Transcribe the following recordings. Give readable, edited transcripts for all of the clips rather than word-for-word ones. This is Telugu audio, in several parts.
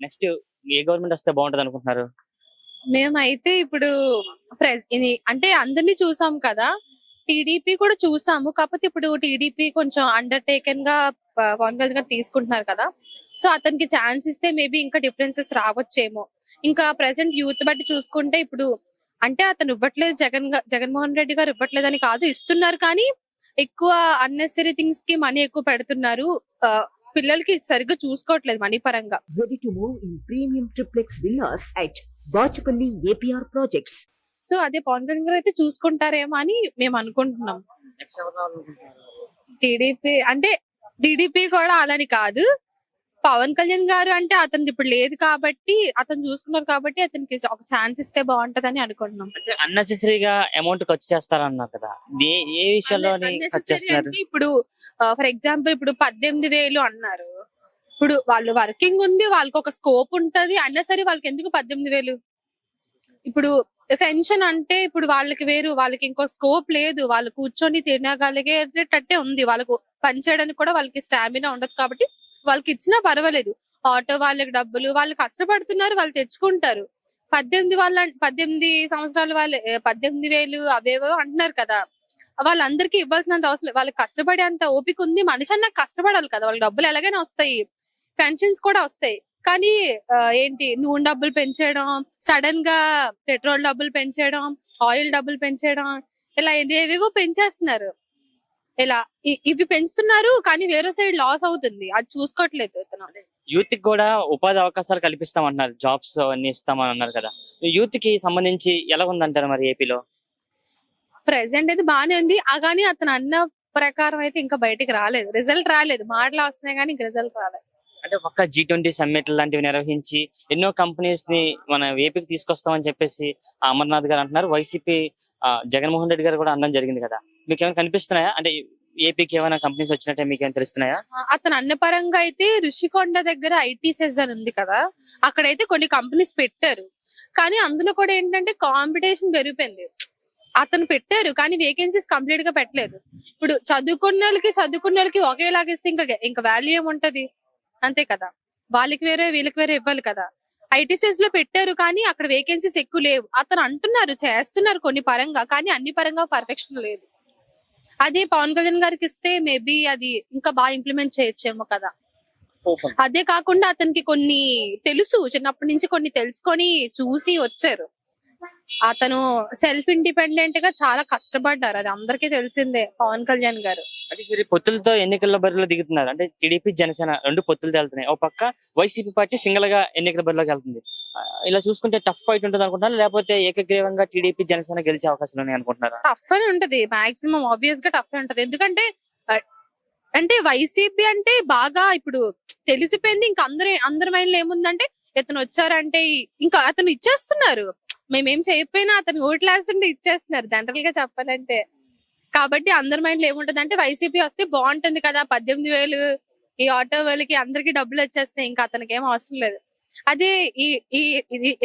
నెక్స్ట్ ఏ గవర్నమెంట్ వస్తే బాగుంటది అనుకుంటున్నారు? మేమైతే ఇప్పుడు ఇది అంటే అందరినీ చూసాం కదా. టీడీపీ కూడా చూసాము. కాకపోతే ఇప్పుడు టీడీపీ కొంచెం అండర్‌టేకెన్ గా పవన్ కళ్యాణ్ గారు తీసుకుంటున్నారు కదా. సో అతనికి ఛాన్స్ ఇస్తే మేబీ ఇంకా డిఫరెన్సెస్ రావచ్చేమో. ఇంకా ప్రెసెంట్ యూత్ బట్టి చూసుకుంటే ఇప్పుడు అంటే అతను ఇవ్వట్లేదు, జగన్మోహన్ రెడ్డి గారు ఇవ్వట్లేదని కాదు, ఇస్తున్నారు. కానీ ఎక్కువ అన్నెసరీ థింగ్స్ కి మనీ ఎక్కువ పెడుతున్నారు. పిల్లలకి సరిగ్గా చూసుకోవట్లేదు మనీ పరంగా. Ready to move in premium triplex villas at Bachapalli APR Projects. So అదే పవన్ కళ్యాణ్ గారు అయితే చూసుకుంటారేమో అని మేము అనుకుంటున్నాం. నెక్స్ట్ ఎవరు రావాలనుకుంటున్నారు? టీడీపీ అంటే టీడీపీ కూడా అలాని కాదు. పవన్ కళ్యాణ్ గారు అంటే అతను ఇప్పుడు లేదు కాబట్టి, అతను చూసుకున్నారు కాబట్టి అతనికి ఒక ఛాన్స్ ఇస్తే బాగుంటదని అనుకుంటున్నాం. అంటే అన్నెసెసరీగా అమౌంట్ ఖర్చు చేస్తారన్నారు కదా, ఏ విషయంలో ఖర్చు Unnecessary చేస్తున్నారు? అంటే ఇప్పుడు ఫర్ ఎగ్జాంపుల్ ఇప్పుడు 18,000 అన్నారు. ఇప్పుడు వాళ్ళు వర్కింగ్ ఉంది, వాళ్ళకి ఒక స్కోప్ ఉంటది. అన్నా సరే వాళ్ళకి ఎందుకు 18,000? ఇప్పుడు పెన్షన్ అంటే ఇప్పుడు వాళ్ళకి వేరు, వాళ్ళకి ఇంకో స్కోప్ లేదు. వాళ్ళు కూర్చొని తినగలిగేటట్టే ఉంది. వాళ్ళకు పని చేయడానికి కూడా వాళ్ళకి స్టామినా ఉండదు కాబట్టి వాళ్ళకి ఇచ్చినా పర్వాలేదు. ఆటో వాళ్ళకి డబ్బులు, వాళ్ళు కష్టపడుతున్నారు, వాళ్ళు తెచ్చుకుంటారు. 18 సంవత్సరాల వాళ్ళు 18,000 అవేవో అంటున్నారు కదా. వాళ్ళందరికీ ఇవ్వాల్సినంత అవసరం లేదు. వాళ్ళకి కష్టపడే అంత ఓపిక ఉంది. మనిషి అన్న కష్టపడాలి కదా. వాళ్ళకి డబ్బులు ఎలాగైనా వస్తాయి, పెన్షన్స్ కూడా వస్తాయి. కానీ ఏంటి నూనె డబ్బులు పెంచేయడం, సడన్ గా పెట్రోల్ డబ్బులు పెంచేయడం, ఆయిల్ డబ్బులు పెంచేయడం, ఇలా ఏవేవో పెంచేస్తున్నారు. ఇలా ఇవి పెంచుతున్నారు కానీ వేరే సైడ్ లాస్ అవుతుంది. అది చూసుకోవట్లేదు ఇతను. యూత్ కి కూడా ఉపాధి అవకాశాలు కల్పిస్తామంటున్నారు, జాబ్స్ అన్ని ఇస్తామని అన్నారు కదా. యూత్ కి సంబంధించి ఎలా ఉందంటారు మరి ఏపీలో? ప్రెసెంట్ అయితే బానే ఉంది. కానీ అతను అన్న ప్రకారం అయితే ఇంకా బయటికి రాలేదు, రిజల్ట్ రాలేదు. మాటలు వస్తున్నాయి కానీ ఇంకా రిజల్ట్ రాలేదు. అంటే ఒక్క G20 సమ్మిట్ లాంటివి నిర్వహించి ఎన్నో కంపెనీస్ ని మన ఏపీకి తీసుకొస్తామని చెప్పేసి అమర్నాథ్ గారు అంటున్నారు. వైసీపీ జగన్మోహన్ రెడ్డి గారు కూడా అనడం జరిగింది కదా. మీకు ఏమైనా కనిపిస్తున్నాయా? అంటే ఏపీకి ఏమైనా కంపెనీస్ వచ్చినట్టే మీకు ఏమైనా తెలుస్తున్నాయా? అతను అన్న పరంగా అయితే ఋషికొండ దగ్గర ఐటీ సెజ్ అని ఉంది కదా, అక్కడైతే కొన్ని కంపెనీస్ పెట్టారు. కానీ అందులో కూడా ఏంటంటే కాంపిటీషన్ పెరిగిపోయింది. అతను పెట్టారు కానీ వేకెన్సీస్ కంప్లీట్ గా పెట్టలేదు. ఇప్పుడు చదువుకున్న వాళ్ళకి ఒకేలాగా ఇస్తే ఇంకా వాల్యూ ఏముంటది? అంతే కదా. వాళ్ళకి వేరే వీళ్ళకి వేరే ఇవ్వాలి కదా. ఐటీసీస్ లో పెట్టారు కానీ అక్కడ వేకెన్సీస్ ఎక్కువ లేవు. అతను అంటున్నారు చేస్తున్నారు కొన్ని పరంగా, కానీ అన్ని పరంగా పర్ఫెక్షన్ లేదు. అదే పవన్ కళ్యాణ్ గారికి ఇస్తే మేబీ అది ఇంకా బాగా ఇంప్లిమెంట్ చేయొచ్చేమో కదా. అదే కాకుండా అతనికి కొన్ని తెలుసు, చిన్నప్పటి నుంచి కొన్ని తెలుసుకొని చూసి వచ్చారు. అతను సెల్ఫ్ ఇండిపెండెంట్ గా చాలా కష్టపడ్డారు, అది అందరికీ తెలిసిందే పవన్ కళ్యాణ్ గారు. అంటే సరే పొత్తులతో ఎన్నికల బరిలో దిగుతున్నారు. అంటే టీడీపీ జనసేన రెండు పొత్తులు వెళ్తున్నాయి. ఒక పక్క వైసీపీ పార్టీ సింగిల్ గా ఎన్నికల బరిలోకి వెళ్తుంది. ఇలా చూసుకుంటే టఫ్ ఫైట్ ఉంటుంది అనుకుంటున్నారు, లేకపోతే ఏకగ్రీవంగా టీడీపీ జనసేన గెలిచే అవకాశాలు ఉన్నాయి అనుకుంటున్నారా? టఫ్ అని ఉంటది, మాక్సిమం ఆబ్వియస్ గా టఫ్ ఉంటది. ఎందుకంటే అంటే వైసీపీ అంటే బాగా ఇప్పుడు తెలిసిపోయింది. ఇంకా అందరి మైండ్ లో ఏముందంటే ఇతను వచ్చారంటే ఇంకా అతను ఇచ్చేస్తున్నారు. మేమేం చేయకపోయినా అతను ఓట్లేస్తుంటే ఇచ్చేస్తున్నారు జనరల్ గా చెప్పాలంటే. కాబట్టి అందరి మైండ్ లో ఏముంటది అంటే వైసీపీ వస్తే బాగుంటుంది కదా, 18,000 ఈ ఆటో వాళ్ళకి అందరికి డబ్బులు వచ్చేస్తాయి, ఇంకా అతనికి ఏం అవసరం లేదు. అదే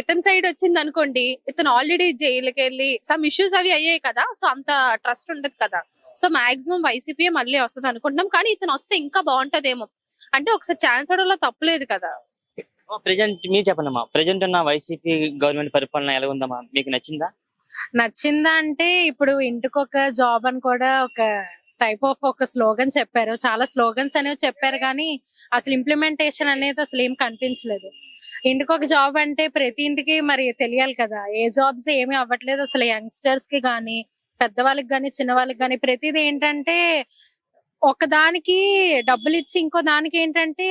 ఇతని సైడ్ వచ్చింది అనుకోండి, ఇతను ఆల్రెడీ జైలుకి వెళ్ళి సమ్ ఇష్యూస్ అవి అయ్యాయి కదా. సో అంత ట్రస్ట్ ఉండదు కదా. సో మాక్సిమం వైసీపీ మళ్ళీ వస్తుంది అనుకుంటున్నాం. కానీ ఇతను వస్తే ఇంకా బాగుంటదేమో. అంటే ఒకసారి ఛాన్స్ అవడంలో తప్పలేదు కదా. ప్రెజెంట్ మీరు చెప్పండమ్మా, ప్రెజెంట్ ఉన్న వైసీపీ గవర్నమెంట్ పరిపాలన ఎలా ఉందమ్మా, మీకు నచ్చిందా? నచ్చిందా అంటే ఇప్పుడు ఇంటికొక జాబ్ అని కూడా ఒక టైప్ ఆఫ్ ఒక స్లోగన్ చెప్పారు. చాలా స్లోగన్స్ అనేవి చెప్పారు కానీ అసలు ఇంప్లిమెంటేషన్ అనేది అసలు ఏం కనిపించలేదు. ఇంటికొక జాబ్ అంటే ప్రతి ఇంటికి మరి తెలియాలి కదా. ఏ జాబ్స్ ఏమీ అవ్వట్లేదు అసలు. యంగ్స్టర్స్ కి గానీ, పెద్దవాళ్ళకి గానీ, చిన్న వాళ్ళకి గానీ ప్రతిదీ ఏంటంటే ఒకదానికి డబ్బులు ఇచ్చి ఇంకో దానికి ఏంటంటే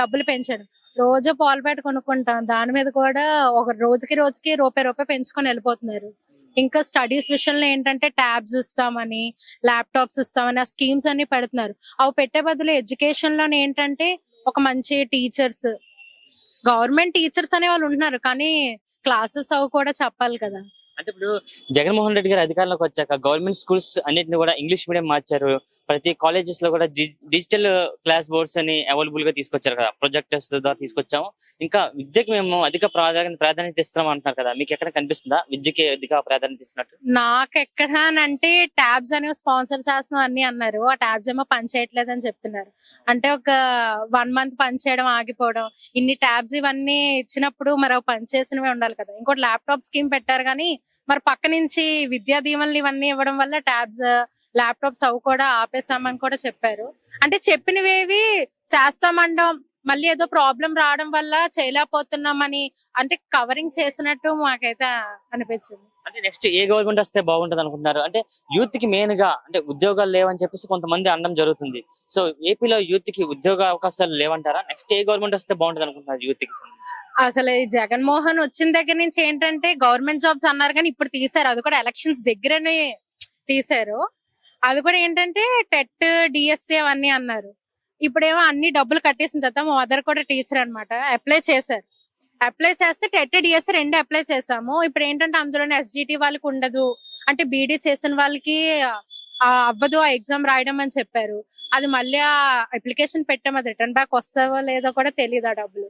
డబ్బులు పెంచడం. రోజు పాలు ప్యాకెట్ కొనుక్కుంటాం, దాని మీద కూడా ఒక రోజుకి రూపాయి పెంచుకొని వెళ్ళిపోతున్నారు. ఇంకా స్టడీస్ విషయంలో ఏంటంటే ట్యాబ్స్ ఇస్తామని, ల్యాప్టాప్స్ ఇస్తామని ఆ స్కీమ్స్ అన్ని పెడుతున్నారు. అవి పెట్టే బదులు ఎడ్యుకేషన్ లోనే ఏంటంటే ఒక మంచి టీచర్స్, గవర్నమెంట్ టీచర్స్ అనే వాళ్ళు ఉంటున్నారు కానీ క్లాసెస్ అవి కూడా చెప్పాలి కదా. అంటే ఇప్పుడు జగన్మోహన్ రెడ్డి గారు అధికారంలోకి వచ్చాక గవర్నమెంట్ స్కూల్స్ అన్నిటిని కూడా ఇంగ్లీష్ మీడియం మార్చారు. ప్రతి కాలేజెస్ లో కూడా డిజిటల్ క్లాస్ బోర్డ్స్ అని అవైలబుల్ గా తీసుకొచ్చారు కదా, ప్రొజెక్టర్స్ ద్వారా తీసుకొచ్చాము. ఇంకా విద్యకి మేము అధిక ప్రాధాన్యత ఇస్తున్నాం అంటున్నారు కదా, మీకు ఎక్కడ కనిపిస్తుందా విద్యకి అధిక ప్రాధాన్యత ఇస్తున్నట్టు? నాకు ఎక్కడ అంటే ట్యాబ్స్ అనేవి స్పాన్సర్ చేస్తున్నాం అన్ని అన్నారు. ఆ ట్యాబ్స్ ఏమో పని చేయట్లేదు అని చెప్తున్నారు. అంటే ఒక 1 month పని చేయడం ఆగిపోవడం, ఇన్ని ట్యాబ్స్ ఇవన్నీ ఇచ్చినప్పుడు మరి అవి పని చేసినవి ఉండాలి కదా. ఇంకోటి ల్యాప్టాప్ స్కీమ్ పెట్టారు కానీ మరి పక్క నుంచి విద్యా దీవెనలు ఇవన్నీ ఇవ్వడం వల్ల ట్యాబ్స్ ల్యాప్టాప్స్ అవి కూడా ఆపేసామని కూడా చెప్పారు. అంటే చెప్పినవేవి చేస్తామండం, మళ్ళీ ఏదో ప్రాబ్లం రావడం వల్ల చేయలేకపోతున్నామని అంటే కవరింగ్ చేసినట్టు మాకైతే అనిపించింది. అంటే నెక్స్ట్ ఏ గవర్నమెంట్ వస్తే బాగుంటది అనుకుంటున్నారు? అంటే యూత్ కి మెయిన్ గా అంటే ఉద్యోగాలు లేవని చెప్పేసి కొంతమంది అనడం జరుగుతుంది. సో ఏపీలో యూత్ కి ఉద్యోగ అవకాశాలు లేవంటారా? నెక్స్ట్ ఏ గవర్నమెంట్ వస్తే బాగుంటది అనుకుంటున్నారు యూత్ కి? అసలు ఈ జగన్మోహన్ వచ్చిన దగ్గర నుంచి ఏంటంటే గవర్నమెంట్ జాబ్స్ అన్నారు కానీ ఇప్పుడు తీసారు, అది కూడా ఎలక్షన్స్ దగ్గరనే తీసారు. అది కూడా ఏంటంటే టెట్ డిఎస్సి అవన్నీ అన్నారు. ఇప్పుడేమో అన్ని డబ్బులు కట్టేసిన తర్వాత మా మదర్ కూడా టీచర్ అన్నమాట, అప్లై చేశారు. అప్లై చేస్తే టెట్ డిఎస్సి 2 అప్లై చేసాము. ఇప్పుడు ఏంటంటే అందులోనే ఎస్జిటి వాళ్ళకి ఉండదు, అంటే బీడీ చేసిన వాళ్ళకి అవ్వదు ఆ ఎగ్జామ్ రాయడం అని చెప్పారు. అది మళ్ళీ ఆ అప్లికేషన్ పెట్టాము, అది రిటర్న్ బ్యాక్ వస్తావో లేదో కూడా తెలియదు ఆ డబ్బులు.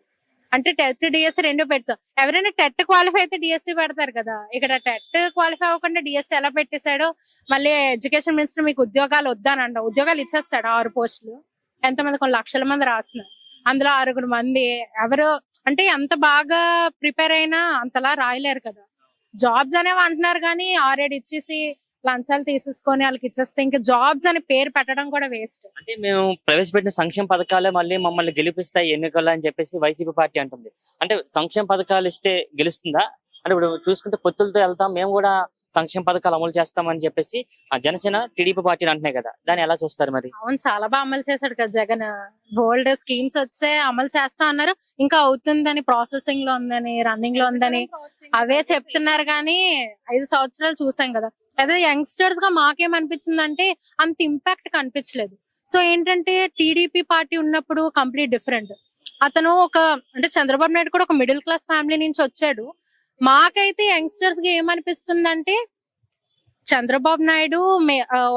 అంటే టెట్ డిఎస్సి 2 పెట్టాం. ఎవరైనా టెట్ క్వాలిఫై అయితే డిఎస్సి పెడతారు కదా, ఇక్కడ టెట్ క్వాలిఫై అవ్వకుండా డిఎస్సి ఎలా పెట్టేశాడో. మళ్ళీ ఎడ్యుకేషన్ మినిస్టర్ మీకు ఉద్యోగాలు వద్దానంట, ఉద్యోగాలు ఇచ్చేస్తాడు 6 పోస్టులు. ఎంతమంది, కొన్ని లక్షల మంది రాస్తున్నారు, అందులో 6 మంది ఎవరు అంటే ఎంత బాగా ప్రిపేర్ అయినా అంతలా రాయలేరు కదా. జాబ్స్ అనేవి అంటున్నారు కానీ 6-7 ఇచ్చేసి లంచాలు తీసేసుకొని వాళ్ళకి ఇచ్చేస్తే ఇంకా జాబ్స్ అనే పేరు పెట్టడం కూడా వేస్ట్. అంటే మేము ప్రవేశపెట్టిన సంక్షేమ పథకాలే మళ్ళీ మమ్మల్ని గెలిపిస్తాయి ఎన్నికల్లో అని చెప్పేసి వైసీపీ పార్టీ అంటుంది. అంటే సంక్షేమ పథకాలు ఇస్తే గెలుస్తుందా? అంటే ఇప్పుడు చూసుకుంటే పొత్తులతో వెళ్తాం, మేము కూడా సంక్షేమ పథకాలు అమలు చేస్తామని చెప్పేసి ఆ జనసేన టీడీపీ పార్టీలు అంటున్నాయి కదా, దాన్ని ఎలా చూస్తారు మరి? అవును, చాలా బాగా అమలు చేశాడు కదా జగన్. బోల్డ్ స్కీమ్స్ వచ్చే అమలు చేస్తా అన్నారు, ఇంకా అవుతుందని, ప్రాసెసింగ్ లో ఉందని, రన్నింగ్ లో ఉందని అవే చెప్తున్నారు. కానీ 5 సంవత్సరాలు చూసాం కదా. అదే యంగ్స్టర్స్ గా మాకేమనిపించిందంటే అంత ఇంపాక్ట్ కనిపించలేదు. సో ఏంటంటే టీడీపీ పార్టీ ఉన్నప్పుడు కంప్లీట్ డిఫరెంట్. అతను అంటే చంద్రబాబు నాయుడు కూడా ఒక మిడిల్ క్లాస్ ఫ్యామిలీ నుంచి వచ్చాడు. మాకైతే యంగ్స్టర్స్ గా ఏమనిపిస్తుందంటే చంద్రబాబు నాయుడు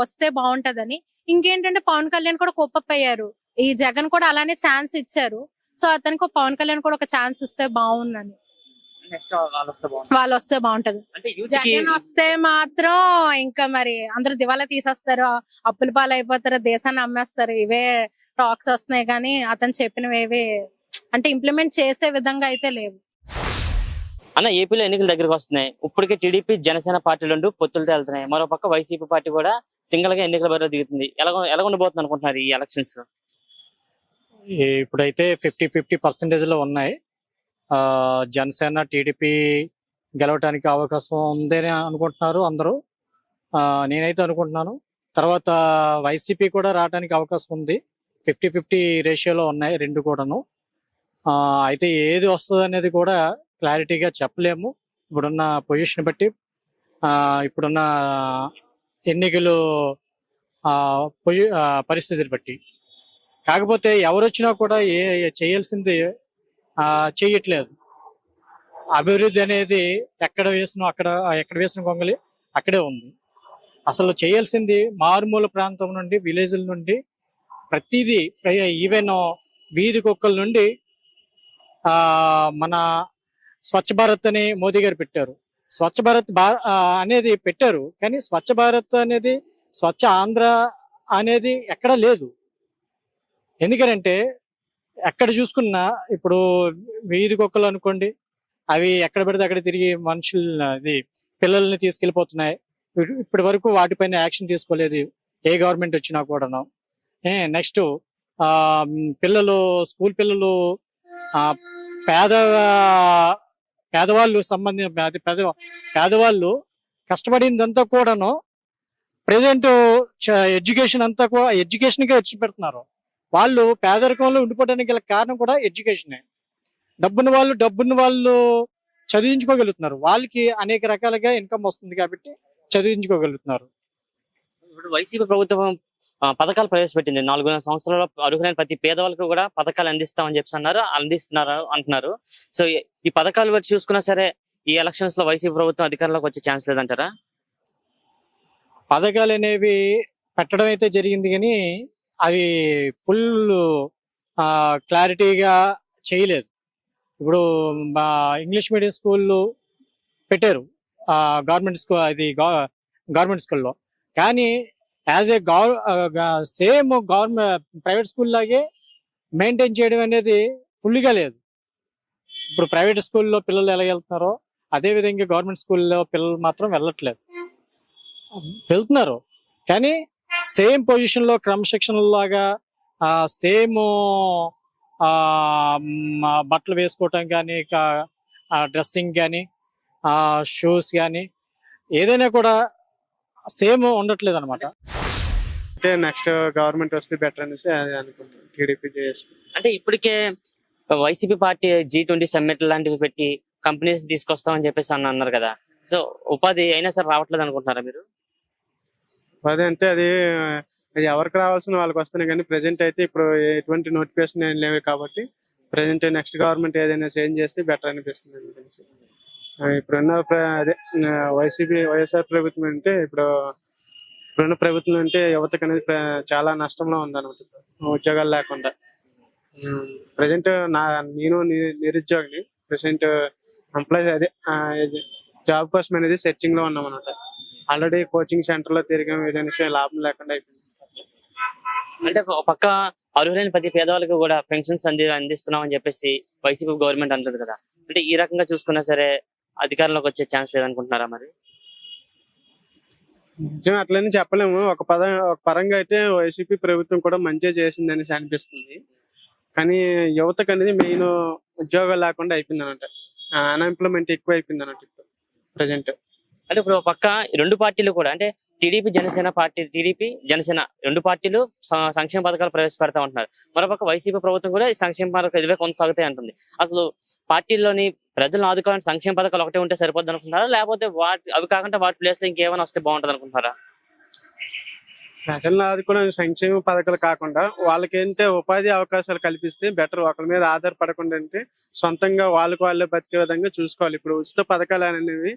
వస్తే బాగుంటదని. ఇంకేంటంటే పవన్ కళ్యాణ్ కూడా కోపప్ అయ్యారు, ఈ జగన్ కూడా అలానే ఛాన్స్ ఇచ్చారు. సో అతనికి పవన్ కళ్యాణ్ కూడా ఒక ఛాన్స్ ఇస్తే బాగుందని, వాళ్ళు వస్తే బాగుంటది. జగన్ వస్తే మాత్రం ఇంకా మరి అందరు దివాలా తీసేస్తారు, అప్పుల పాలు అయిపోతారు, దేశాన్ని అమ్మేస్తారు, ఇవే టాక్స్ వస్తున్నాయి. కానీ అతను చెప్పినవి ఏవి అంటే ఇంప్లిమెంట్ చేసే విధంగా అయితే లేవు. అన్న, ఏపీలో ఎన్నికలు దగ్గరకు వస్తున్నాయి. ఇప్పటికే టీడీపీ జనసేన పార్టీలు పొత్తులతో వెళ్తున్నాయి. మరో పక్క వైసీపీ పార్టీ కూడా సింగిల్ గా ఎన్నికల బరిలో దిగుతుంది. ఎలా ఉండబోతుంది అనుకుంటున్నారు ఈ ఎలక్షన్స్? ఇప్పుడైతే 50-50% లో ఉన్నాయి. జనసేన టీడీపీ గెలవటానికి అవకాశం ఉందని అనుకుంటున్నారు అందరూ. నేనైతే అనుకుంటున్నాను. తర్వాత వైసీపీ కూడా రావడానికి అవకాశం ఉంది. 50-50 రేషియోలో ఉన్నాయి రెండు కూడాను. అయితే ఏది వస్తుంది అనేది కూడా క్లారిటీగా చెప్పలేము ఇప్పుడున్న పొజిషన్ బట్టి, ఇప్పుడున్న ఎన్నికలు పరిస్థితిని బట్టి. కాకపోతే ఎవరు వచ్చినా కూడా చేయాల్సింది చేయట్లేదు. అభివృద్ధి అనేది ఎక్కడ వేసిన గొంగలి అక్కడే ఉంది. అసలు చేయాల్సింది మారుమూల ప్రాంతం నుండి, విలేజ్ల నుండి ప్రతిదీ, ఈవెన్ వీధి కుక్కల నుండి మన స్వచ్ఛ భారత్ అని మోదీ గారు పెట్టారు. స్వచ్ఛ భారత్ అనేది పెట్టారు, కానీ స్వచ్ఛ భారత్ అనేది, స్వచ్ఛ ఆంధ్ర అనేది ఎక్కడా లేదు. ఎందుకంటే ఎక్కడ చూసుకున్నా ఇప్పుడు వీధి కుక్కలు అనుకోండి, అవి ఎక్కడ పెడితే అక్కడ తిరిగి పిల్లల్ని తీసుకెళ్లిపోతున్నాయి. ఇప్పటి వరకు వాటిపైన యాక్షన్ తీసుకోలేదు ఏ గవర్నమెంట్ వచ్చినా కూడాను. నెక్స్ట్ స్కూల్ పిల్లలు, పేదవాళ్ళు పేదవాళ్ళు కష్టపడిందంతా కూడాను ప్రెసెంట్ ఎడ్యుకేషన్ అంతా కూడా ఎడ్యుకేషన్ గా వచ్చి పెడుతున్నారు. వాళ్ళు పేదరికంలో ఉండిపోవడానికి గల కారణం కూడా ఎడ్యుకేషనే. డబ్బున్న వాళ్ళు చదివించుకోగలుగుతున్నారు, వాళ్ళకి అనేక రకాలుగా ఇన్కమ్ వస్తుంది కాబట్టి చదివించుకోగలుగుతున్నారు. ఇప్పుడు వైసీపీ ప్రభుత్వం పథకాలు ప్రవేశపెట్టింది. 4 సంవత్సరాల్లో అర్హులైన ప్రతి పేదవాళ్ళకు కూడా పథకాలు అందిస్తామని అందిస్తున్నారు అంటున్నారు. సో ఈ పథకాలు బట్టి చూసుకున్నా సరే ఈ ఎలక్షన్స్ లో వైసీపీ ప్రభుత్వం అధికారంలోకి వచ్చే ఛాన్స్ లేదంటారా? పథకాలు అనేవి పెట్టడం అయితే జరిగింది కానీ అవి ఫుల్ క్లారిటీగా చేయలేదు. ఇప్పుడు మా ఇంగ్లీష్ మీడియం స్కూళ్ళు పెట్టారు గవర్నమెంట్ స్కూల్, అది గవర్నమెంట్ స్కూల్లో. కానీ as a same government private school లాగే మెయింటైన్ చేయడం అనేది ఫుల్గా లేదు. ఇప్పుడు ప్రైవేట్ స్కూల్లో పిల్లలు ఎలా వెళ్తున్నారో అదే విధంగా గవర్నమెంట్ స్కూల్లో పిల్లలు మాత్రం వెళ్ళట్లేదు, వెళ్తున్నారు కానీ సేమ్ పొజిషన్ లో క్రమశిక్షణ లాగా సేమ్ బట్టలు వేసుకోవటం కానీ, డ్రెస్సింగ్ కానీ, షూస్ కానీ ఏదైనా కూడా సేమ్ ఉండట్లేదు అనమాట. అంటే నెక్స్ట్ గవర్నమెంట్ వస్తే బెటర్ అనేసి అనుకుంటున్నాను. టీడీపీ అంటే ఇప్పటికే వైసీపీ పార్టీ G20 సమ్మిట్ లాంటివి పెట్టి కంపెనీస్ తీసుకొస్తామని చెప్పేసి అన్నారు కదా. సో ఉపాధి అయినా సరే రావట్లేదు అనుకుంటున్నారా మీరు? అదే అంటే అది ఎవరికి రావాల్సిన వాళ్ళకి వస్తున్నాయి కానీ ప్రెసెంట్ అయితే ఇప్పుడు ఎటువంటి నోటిఫికేషన్ ఏం లేవు కాబట్టి ప్రెసెంట్ నెక్స్ట్ గవర్నమెంట్ ఏదైనా చేంజ్ చేస్తే బెటర్ అనిపిస్తుంది అనిపించి. ఇప్పుడున్న అదే వైఎస్ఆర్ ప్రభుత్వం అంటే ఇప్పుడున్న ప్రభుత్వం అంటే యువతకు అనేది చాలా నష్టంలో ఉందన్నమాట. ఉద్యోగాలు లేకుండా ప్రెసెంట్ నేను నిరుద్యోగిని. ప్రెసెంట్ ఎంప్లాయీస్ అదే జాబ్ కోసం అనేది సెర్చింగ్ లో ఉన్నాం అనమాట. ఆల్రెడీ కోచింగ్ సెంటర్ లో తిరిగాం, ఏదైనా లాభం లేకుండా అయిపోయింది. అంటే ఒక పక్క అర్హులైన ప్రతి పేదవాళ్ళకి కూడా పెన్షన్స్ అందిస్తున్నాం అని చెప్పేసి వైసీపీ గవర్నమెంట్ అంటుంది కదా. అంటే ఈ రకంగా చూసుకున్నా సరే అధికారంలోకి వచ్చే ఛాన్స్ లేదనుకుంటున్నారా మరి? నిజం అట్లని చెప్పలేము. ఒక పరంగా అయితే వైసీపీ ప్రభుత్వం కూడా మంచిగా చేసింది అనేసి అనిపిస్తుంది. కానీ యువతకు అనేది మెయిన్ ఉద్యోగాలు లేకుండా అయిపోయింది అన్నట్టు. అన్ఎంప్లాయ్మెంట్ ఎక్కువ అయిపోయింది అన్నట్టు ఇప్పుడు ప్రజెంట్. అంటే ఇప్పుడు పక్క రెండు పార్టీలు కూడా అంటే టీడీపీ జనసేన రెండు పార్టీలు సంక్షేమ పథకాలు ప్రవేశపెడతా ఉంటున్నారు. మరోపక్క వైసీపీ ప్రభుత్వం కూడా ఈ సంక్షేమ పథకాలు ఇవే కొనసాగుతాయి అంటుంది. అసలు పార్టీల్లోని ప్రజలను ఆదుకోవాలని సంక్షేమ పథకాలు ఒకటే ఉంటే సరిపోద్ది అనుకుంటున్నారా, లేకపోతే అవి కాకుండా వాటి ప్లేస్ లో ఇంకేమైనా వస్తే బాగుంటది అనుకుంటున్నారా? ప్రజలను ఆదుకునే సంక్షేమ పథకాలు కాకుండా వాళ్ళకి ఏంటంటే ఉపాధి అవకాశాలు కల్పిస్తే బెటర్. ఒకరి మీద ఆధారపడకుండా అంటే సొంతంగా వాళ్ళే బతికే విధంగా చూసుకోవాలి. ఇప్పుడు ఉచిత పథకాలు అనేవి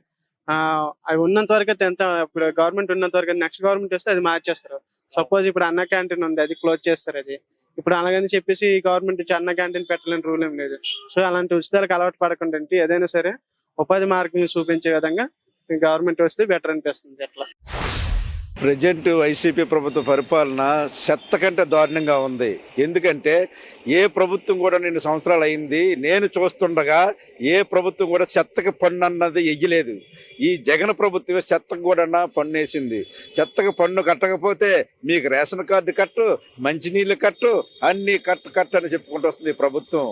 అవి ఉన్నంత వరకు అయితే ఎంత, ఇప్పుడు గవర్నమెంట్ ఉన్నంత వరకు, నెక్స్ట్ గవర్నమెంట్ వస్తే అది మార్చేస్తారు. సపోజ్ ఇప్పుడు అన్న క్యాంటీన్ ఉంది, అది క్లోజ్ చేస్తారు. అది ఇప్పుడు అలాగని చెప్పేసి గవర్నమెంట్ అన్న క్యాంటీన్ పెట్టలేని రూల్ ఏం లేదు. సో అలాంటి ఉచితాలకు అలవాటు పడకుండా అంటే ఏదైనా సరే ఉపాధి మార్గం చూపించే విధంగా గవర్నమెంట్ వస్తే బెటర్ అనిపిస్తుంది. అట్లా ప్రజెంట్ వైసీపీ ప్రభుత్వ పరిపాలన చెత్త కంటే దారుణంగా ఉంది. ఎందుకంటే ఏ ప్రభుత్వం కూడా 2 సంవత్సరాలు అయింది నేను చూస్తుండగా ఏ ప్రభుత్వం కూడా చెత్తకి పన్ను అన్నది వెయ్యలేదు. ఈ జగన్ ప్రభుత్వమే చెత్తకు కూడా పన్ను వేసింది. చెత్తకు పన్ను కట్టకపోతే మీకు రేషన్ కార్డు కట్టు, మంచినీళ్ళు కట్టు, అన్ని కట్టు అని చెప్పుకుంటూ వస్తుంది ఈ ప్రభుత్వం.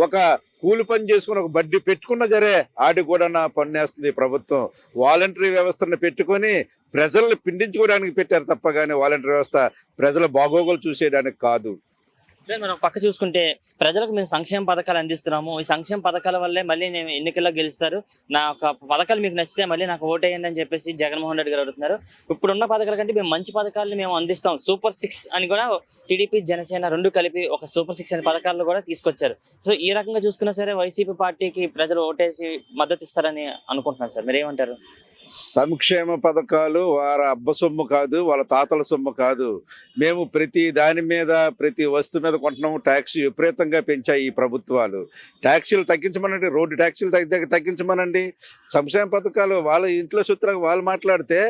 ఒక కూలి పని చేసుకుని ఒక బడ్డీ పెట్టుకున్నా సరే ఆడి కూడా పన్నేస్తుంది ప్రభుత్వం. వాలంటరీ వ్యవస్థను పెట్టుకొని ప్రజల్ని పిండించుకోవడానికి పెట్టారు తప్ప కానీ వాలంటరీ వ్యవస్థ ప్రజల బాగోగులు చూసేయడానికి కాదు. మనం పక్క చూసుకుంటే ప్రజలకు మేము సంక్షేమ పథకాలు అందిస్తున్నాము, ఈ సంక్షేమ పథకాల వల్లే మళ్ళీ నేను ఎన్నికల్లో గెలుస్తారు, నా ఒక పథకాలు మీకు నచ్చితే మళ్ళీ నాకు ఓటేయండి అని చెప్పేసి జగన్మోహన్ రెడ్డి గారు అడుగుతున్నారు. ఇప్పుడున్న పథకాల కంటే మేము మంచి పథకాలను మేము అందిస్తాం, సూపర్ 6 అని కూడా టీడీపీ జనసేన రెండు కలిపి ఒక సూపర్ 6 అనే పథకాలను కూడా తీసుకొచ్చారు. సో ఈ రకంగా చూసుకున్నా సరే వైసీపీ పార్టీకి ప్రజలు ఓటేసి మద్దతు ఇస్తారని అనుకుంటున్నారు సార్, మీరు ఏమంటారు? సంక్షేమ పథకాలు వారి అబ్బ సొమ్ము కాదు, వాళ్ళ తాతల సొమ్ము కాదు. మేము ప్రతి దాని మీద ప్రతి వస్తువు మీద కొంటున్నాము. ట్యాక్సీ విపరీతంగా పెంచాయి ఈ ప్రభుత్వాలు. ట్యాక్సీలు తగ్గించమనండి, రోడ్డు ట్యాక్సీలు తగ్గించమనండి. సంక్షేమ పథకాలు వాళ్ళ ఇంట్లో సూత్రంగా వాళ్ళు మాట్లాడితే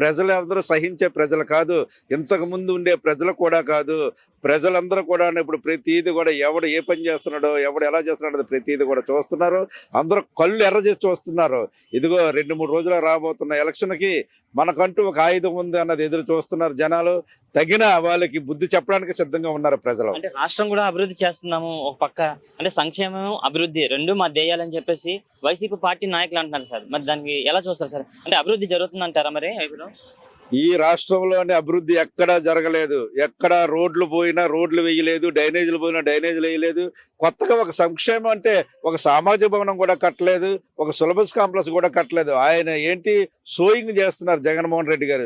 ప్రజలు అందరూ సహించే ప్రజలు కాదు, ఇంతకు ముందు ఉండే ప్రజలు కూడా కాదు. ప్రజలందరూ కూడా ఇప్పుడు ప్రతిదీ కూడా ఎవడు ఏ పని చేస్తున్నాడో, ఎవడు ఎలా చేస్తున్నాడో ప్రతిదీ కూడా చూస్తున్నారు. అందరూ కళ్ళు ఎర్ర చేసి చూస్తున్నారు. ఇదిగో 2-3 రోజులు రాబోతున్న ఎలక్షన్కి మనకంటూ ఒక ఆయుధం ఉంది అన్నది ఎదురు చూస్తున్నారు జనాలు. తగిన వాళ్ళకి బుద్ధి చెప్పడానికి సిద్ధంగా ఉన్నారు ప్రజలు. అంటే రాష్ట్రం కూడా అభివృద్ధి చేస్తున్నాము ఒక పక్క, అంటే సంక్షేమం అభివృద్ధి రెండు మా ధ్యేయాలని చెప్పేసి వైసీపీ పార్టీ నాయకులు అంటున్నారు సార్. మరి దానికి ఎలా చూస్తారు సార్? అంటే అభివృద్ధి జరుగుతుంది అంటారా మరి? ఈ రాష్ట్రంలోని అభివృద్ధి ఎక్కడా జరగలేదు. ఎక్కడ రోడ్లు పోయినా రోడ్లు వేయలేదు, డ్రైనేజీలు పోయినా డ్రైనేజీలు వేయలేదు. కొత్తగా ఒక సంక్షేమం అంటే ఒక సామాజిక భవనం కూడా కట్టలేదు, ఒక సిలబస్ కాంప్లెక్స్ కూడా కట్టలేదు. ఆయన ఏంటి సోయింగ్ చేస్తున్నారు జగన్మోహన్ రెడ్డి గారు.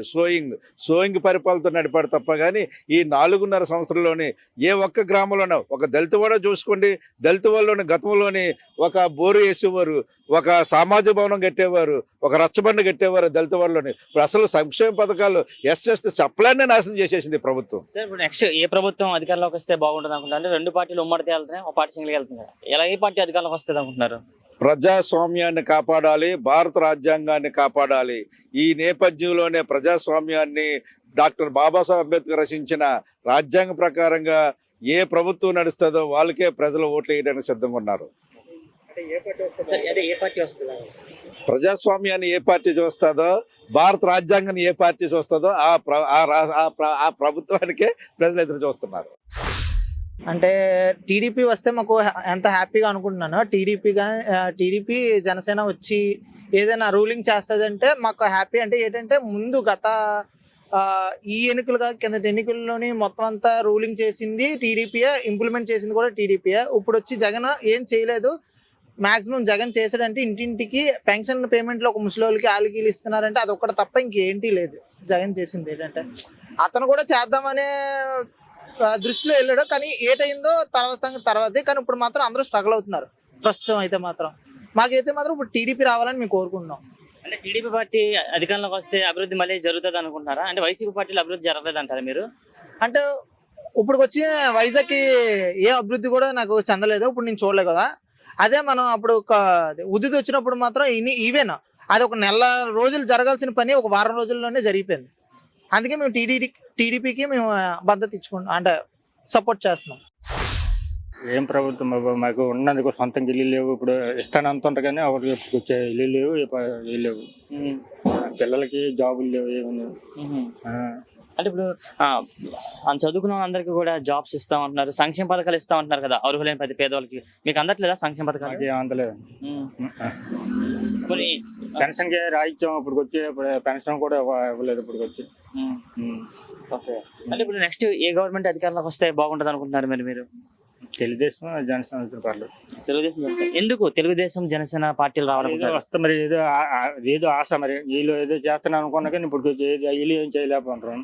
సోయింగ్ పరిపాలనతో నడిపాడు తప్ప కానీ ఈ 4.5 సంవత్సరాల్లోని ఏ ఒక్క గ్రామంలోనో ఒక దళిత వాడ చూసుకోండి. దళిత వాళ్ళలోని గతంలోని ఒక బోరు వేసేవారు, ఒక సామాజిక భవనం కట్టేవారు, ఒక రచ్చబండ కట్టేవారు దళిత వాళ్ళలోని. ఇప్పుడు అసలు సంక్షేమ పథకాలు ఎస్ఎస్టీ సప్లైనే నాశనం చేసేసింది ప్రభుత్వం. సార్ ఇప్పుడు నెక్స్ట్ ఏ ప్రభుత్వం అధికారంలోకి వస్తే బాగుంటుంది అనుకుంటారు? అంటే 2 పార్టీలు ఉమ్మడితే వెళ్తున్నాయి, ఒక పార్టీ సింగిల్గా వెళ్తుంది కదా. ఎలా ఏ పార్టీ అధికారంలోకి వస్తుంది అనుకుంటున్నారు? ప్రజాస్వామ్యాన్ని కాపాడాలి, భారత రాజ్యాంగాన్ని కాపాడాలి. ఈ నేపథ్యంలోనే ప్రజాస్వామ్యాన్ని డాక్టర్ బాబాసాహెబ్ అంబేద్కర్ రచించిన రాజ్యాంగ ప్రకారంగా ఏ ప్రభుత్వం నడుస్తుందో వాళ్ళకే ప్రజలు ఓట్లు వేయడానికి సిద్ధంగా ఉన్నారు. అంటే ఏ పార్టీ వస్తుందా? ప్రజాస్వామ్యాన్ని ఏ పార్టీ చూస్తుందో, భారత రాజ్యాంగాన్ని ఏ పార్టీ చూస్తుందో ఆ ప్రభుత్వానికే ప్రజలు ఎదురు చూస్తున్నారు. అంటే టీడీపీ వస్తే మాకు ఎంత హ్యాపీగా అనుకుంటున్నాను. టీడీపీ జనసేన వచ్చి ఏదైనా రూలింగ్ చేస్తుందంటే మాకు హ్యాపీ. అంటే ఏంటంటే ముందు గత ఈ ఎన్నికలుగా కింద ఎన్నికల్లోని మొత్తం అంతా రూలింగ్ చేసింది టీడీపీయే, ఇంప్లిమెంట్ చేసింది కూడా టీడీపీయే. ఇప్పుడు వచ్చి జగన్ ఏం చేయలేదు. మాక్సిమం జగన్ చేసాడంటే ఇంటింటికి పెన్షన్ పేమెంట్లో ఒక ముసలోళ్ళకి ఆలిగీలు ఇస్తున్నారంటే అది ఒక్కటి తప్ప ఇంకేంటి లేదు. జగన్ చేసింది ఏంటంటే అతను కూడా చేద్దామనే దృష్టిలో వెళ్ళాడు, కానీ ఏటైందో తర్వాతే. కానీ ఇప్పుడు మాత్రం అందరూ స్ట్రగుల్ అవుతున్నారు. ప్రస్తుతం అయితే మాత్రం మాకైతే మాత్రం ఇప్పుడు టీడీపీ రావాలని మేము కోరుకుంటున్నాం. అంటే టీడీపీ పార్టీ అధికారంలోకి వస్తే అభివృద్ధి మళ్ళీ జరుగుతుంది అనుకుంటున్నారా? అంటే వైసీపీ పార్టీలో అభివృద్ధి జరగలేదు అంటారా మీరు? అంటే ఇప్పుడు వచ్చి వైజాగ్కి ఏ అభివృద్ధి కూడా నాకు చెందలేదు, ఇప్పుడు నేను చూడలేదు కదా. అదే మనం అప్పుడు ఒక ఉద్దిది వచ్చినప్పుడు మాత్రం ఈవెన్ అది ఒక నెల రోజులు జరగాల్సిన పని ఒక వారం రోజుల్లోనే జరిగిపోయింది. అందుకే మేము టీడీపీకి మేము మద్దతు ఇచ్చుకుంటాం, అంటే సపోర్ట్ చేస్తున్నాం. ఏం ప్రభుత్వం బాబు, మాకు ఉన్నందుకు సొంతంగా ఇల్లు లేవు. ఇప్పుడు ఇష్టాన్ని అంత ఉంటా కానీ ఎవరికి వచ్చే ఇల్లు లేవు, ఇల్లు లేవు. పిల్లలకి జాబులు లేవు, ఏమి లేవు. అంటే ఇప్పుడు చదువుకున్న వాళ్ళందరికీ కూడా జాబ్స్ ఇస్తామంటున్నారు, సంక్షేమ పథకాలు ఇస్తామంటున్నారు కదా అర్హులైన ప్రతి పేదవాళ్ళకి. మీకు అందట్లేదా సంక్షేమ పథకాలు? అందలేదు. మరి పెన్షన్ కి రాయిచ్చాం, ఇప్పుడు వచ్చి పెన్షన్ కూడా ఇవ్వలేదు ఇప్పుడు వచ్చి. ఓకే. అంటే ఇప్పుడు నెక్స్ట్ ఏ గవర్నమెంట్ అధికారంలోకి వస్తే బాగుంటుంది అనుకుంటున్నారు మరి మీరు? తెలుగుదేశం జనసేన పర్లేదు. తెలుగుదేశం ఎందుకు తెలుగుదేశం జనసేన పార్టీలు రావాలనుకుంటారు? వస్తే మరి ఏదో ఆశ, మరి వీళ్ళు ఏదో చేస్తున్నాను అనుకున్నా కానీ ఇప్పుడు వీళ్ళు ఏం చేయలేకపోతున్నారు.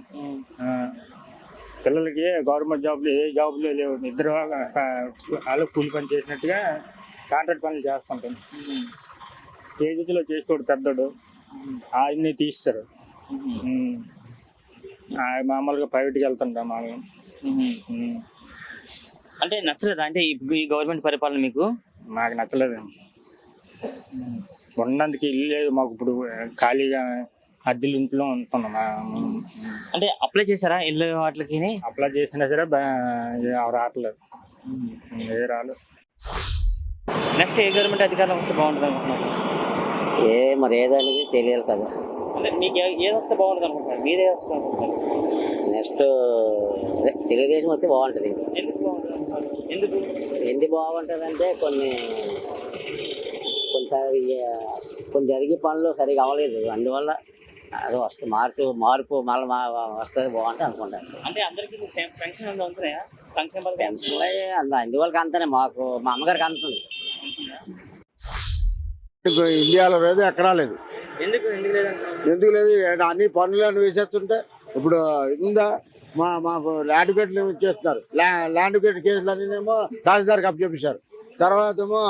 పిల్లలకి గవర్నమెంట్ జాబ్లు ఏ జాబ్లు లేవు. ఇద్దరు వాళ్ళు కూలి పని చేసినట్టుగా కాంట్రాక్ట్ పనులు చేస్తుంటాం. తేజీలో చేసేవాడు పెద్దోడు ఆయన్ని తీస్తారు. మామూలుగా ప్రైవేట్కి వెళ్తుంటాం మామూలుగా. అంటే నచ్చలేదా? అంటే ఈ గవర్నమెంట్ పరిపాలన మీకు? మాకు నచ్చలేదు. ఉన్నందుకు ఇల్లు లేదు మాకు. ఇప్పుడు ఖాళీగా అద్దెలు ఇంట్లో ఉంటున్నాం. అంటే అప్లై చేశారా ఇల్లు వాటికి? అప్లై చేసినా సరే రావట్లేదు, రాలేదు. నెక్స్ట్ ఏ గవర్నమెంట్ అధికారం వస్తే బాగుంటుంది అనుకుంటున్నారు? మరి ఏదనేది తెలియాలి కదా. అంటే మీకు ఏది వస్తే బాగుంటుంది అనుకుంటున్నారు? మీరే వస్తుంది అనుకుంటున్నారు? నెక్స్ట్ తెలుగుదేశం వస్తే బాగుంటుంది. ఎందుకు బాగుంటుంది అనుకుంటున్నారు? ఎందుకు బాగుంటుంది అంటే కొన్నిసారి కొన్ని జరిగే పనులు సరిగా అవ్వలేదు, అందువల్ల అది వస్తుంది. మార్పు మళ్ళీ వస్తుంది, బాగుంటుంది అనుకుంటాను. అంటే అందరికీ పెన్షన్ అందుతున్నాయా? సంక్షేమ పెన్షన్ అందువల్ల అంతనే మాకు, మా అమ్మగారికి అందుతుంది. ఇండియాలో లేదు, ఎక్కడా లేదు. ఎందుకు లేదు? అన్ని పనులను వేసేస్తుంటే ఇప్పుడు ఉందా మాకు ల్యాండ్ గేట్లు ఇచ్చేస్తున్నారు. ల్యాండ్ గేట్ కేసులన్నీనేమో తహసీల్దార్కి అప్పచెప్పించారు. తర్వాత ఏమో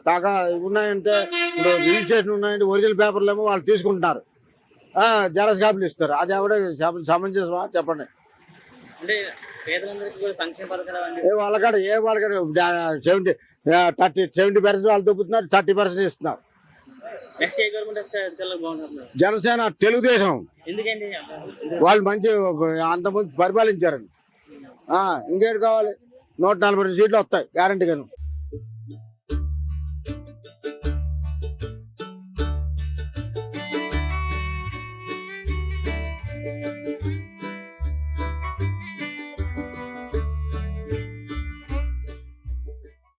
తాగా ఉన్నాయంటే ఇప్పుడు రిజిస్ట్రేషన్ ఉన్నాయంటే ఒరిజినల్ పేపర్లు ఏమో వాళ్ళు తీసుకుంటున్నారు, జెరాక్స్ కాపీలు ఇస్తారు. అది ఎవడ సమంజసమా చెప్పండి? వాళ్ళకాడ 70% వాళ్ళు దొబ్బుతున్నారు, 30% ఇస్తున్నారు. జనసేన, తెలుగుదేశం వాళ్ళు మంచి అంతమంది పరిపాలించారండి. ఇంకేంటి కావాలి? 142 సీట్లు వస్తాయి గ్యారంటీగాను.